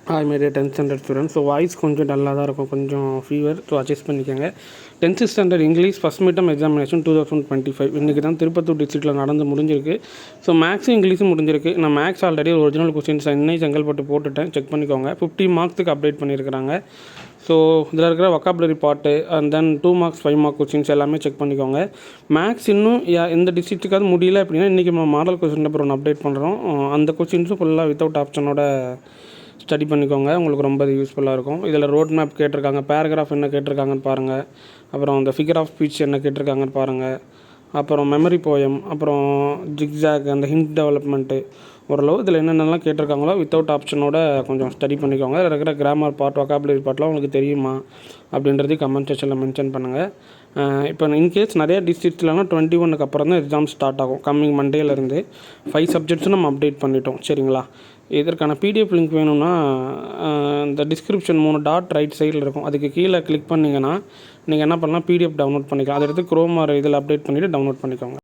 Hi my dear 10th standard students. So voice கொஞ்சம் டல்லாக தான் இருக்கும், கொஞ்சம் ஃபீவர். ஸோ அட்ஜஸ்ட் பண்ணிக்கோங்க. 10th standard English first midterm examination 2025 இன்றைக்கி தான் திருப்பத்தூர் டிஸ்ட்ரிக்ட்டில் நடந்து முடிஞ்சிருக்கு. ஸோ மேக்ஸும் இங்கிலீஷும் முடிஞ்சிருக்கு. நான் maths already original questions Chennai Chengalpattu போட்டுட்டேன், செக் பண்ணிக்கோங்க. 50 மார்க்ஸுக்கு அப்டேட் பண்ணியிருக்கிறாங்க. ஸோ இதில் இருக்கிற vocabulary part and then 2 marks 5 mark questions எல்லாமே செக் பண்ணிக்கோங்க. மேக்ஸ் இன்னும் எந்த டிஸ்ட்ரிக்ட்டுக்காவது முடியல அப்படின்னா இன்றைக்கி நம்ம மாடல் கொஸ்டின் பேப்பர் ஒன்று அப்டேட் பண்ணுறோம். அந்த கொஸ்டின்ஸும் ஃபுல்லாக வித்தவுட் ஆப்ஷனோட ஸ்டடி பண்ணிக்கோங்க, உங்களுக்கு ரொம்ப யூஸ்ஃபுல்லாக இருக்கும். இதில் ரோட் மேப் கேட்டிருக்காங்க, பேராகிராஃப் என்ன கேட்டிருக்காங்கன்னு பாருங்கள். அப்புறம் அந்த ஃபிகர் ஆஃப் ஸ்பீச் என்ன கேட்டிருக்காங்கன்னு பாருங்கள். அப்புறம் மெமரி போயம், அப்புறம் ஜிக்ஸாக், அந்த ஹிண்ட் டெவலப்மெண்ட்டு, ஓரளவு இதில் என்னென்னலாம் கேட்டிருக்காங்களோ வித்தவுட் ஆப்ஷனோட கொஞ்சம் ஸ்டடி பண்ணிக்கோங்க. அதில் இருக்கிற கிராமர் பார்ட், வொக்காபுலரி பார்ட்லாம் உங்களுக்கு தெரியுமா அப்படின்றதையும் கமெண்ட் செக்ஷனில் மென்ஷன் பண்ணுங்கள். இப்போ இன்கேஸ் நிறைய டிஸ்ட்ரிக்ட்லலாம் 21க்கு அப்புறம் தான் எக்ஸாம் ஸ்டார்ட் ஆகும். கம்மிங் மண்டேலேருந்து 5 சப்ஜெக்ட்ஸும் நம்ம அப்டேட் பண்ணிட்டோம், சரிங்களா? இதற்கான பிடிஎஃப் லிங்க் வேணும்னா இந்த டிஸ்கிரிப்ஷன் 3 டாட் ரைட் சைடில் இருக்கும், அதுக்கு கீழே கிளிக் பண்ணிங்கன்னா நீங்கள் என்ன பண்ணலாம், பிடிஎஃப் டவுன்லோட் பண்ணிக்கலாம். அதை எடுத்து குரோம் இதில் அப்டேட் பண்ணிவிட்டு டவுன்லோட் பண்ணிக்கோங்க.